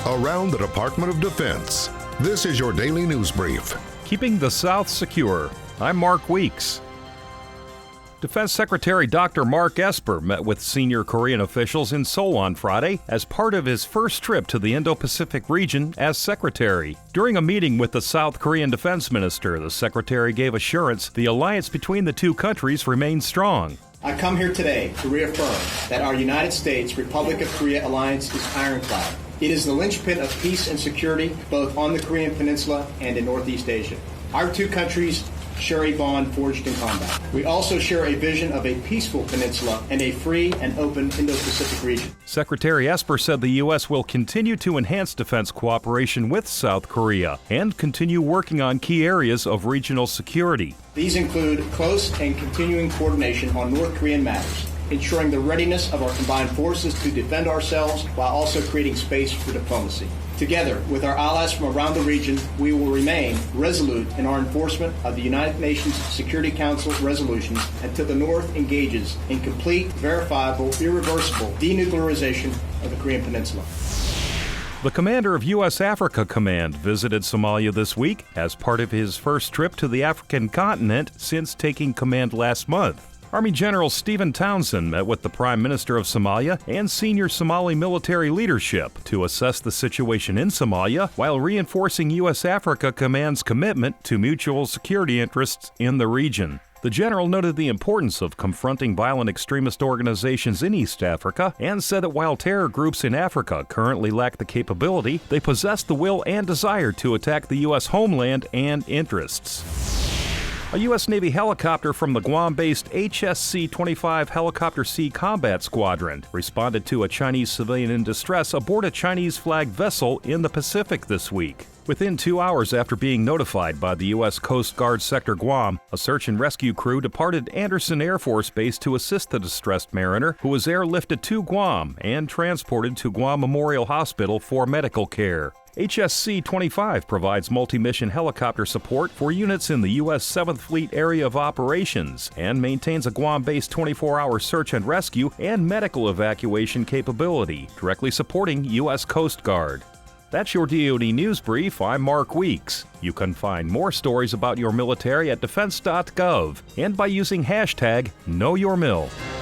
around the Department of Defense. This is your daily news brief. Keeping the South secure. I'm Mark Weeks. Defense Secretary Dr. Mark Esper met with senior Korean officials in Seoul on Friday as part of his first trip to the Indo-Pacific region as secretary. During a meeting with the South Korean defense minister, the secretary gave assurance the alliance between the two countries remains strong. I come here today to reaffirm that our United States Republic of Korea alliance is ironclad. It is the linchpin of peace and security both on the Korean Peninsula and in Northeast Asia. Our two countries share a bond forged in combat. We also share a vision of a peaceful peninsula and a free and open Indo-Pacific region. Secretary Esper said the U.S. will continue to enhance defense cooperation with South Korea and continue working on key areas of regional security. These include close and continuing coordination on North Korean matters, ensuring the readiness of our combined forces to defend ourselves while also creating space for diplomacy. Together with our allies from around the region, we will remain resolute in our enforcement of the United Nations Security Council resolutions until the North engages in complete, verifiable, irreversible denuclearization of the Korean Peninsula. The commander of U.S. Africa Command visited Somalia this week as part of his first trip to the African continent since taking command last month. Army General Stephen Townsend met with the Prime Minister of Somalia and senior Somali military leadership to assess the situation in Somalia while reinforcing U.S. Africa Command's commitment to mutual security interests in the region. The general noted the importance of confronting violent extremist organizations in East Africa and said that while terror groups in Africa currently lack the capability, they possess the will and desire to attack the U.S. homeland and interests. A U.S. Navy helicopter from the Guam-based HSC-25 Helicopter Sea Combat Squadron responded to a Chinese civilian in distress aboard a Chinese-flagged vessel in the Pacific this week. Within 2 hours after being notified by the U.S. Coast Guard Sector Guam, a search and rescue crew departed Andersen Air Force Base to assist the distressed mariner, who was airlifted to Guam and transported to Guam Memorial Hospital for medical care. HSC-25 provides multi-mission helicopter support for units in the U.S. 7th Fleet Area of Operations and maintains a Guam-based 24-hour search and rescue and medical evacuation capability, directly supporting U.S. Coast Guard. That's your DoD News Brief. I'm Mark Weeks. You can find more stories about your military at defense.gov and by using hashtag KnowYourMil.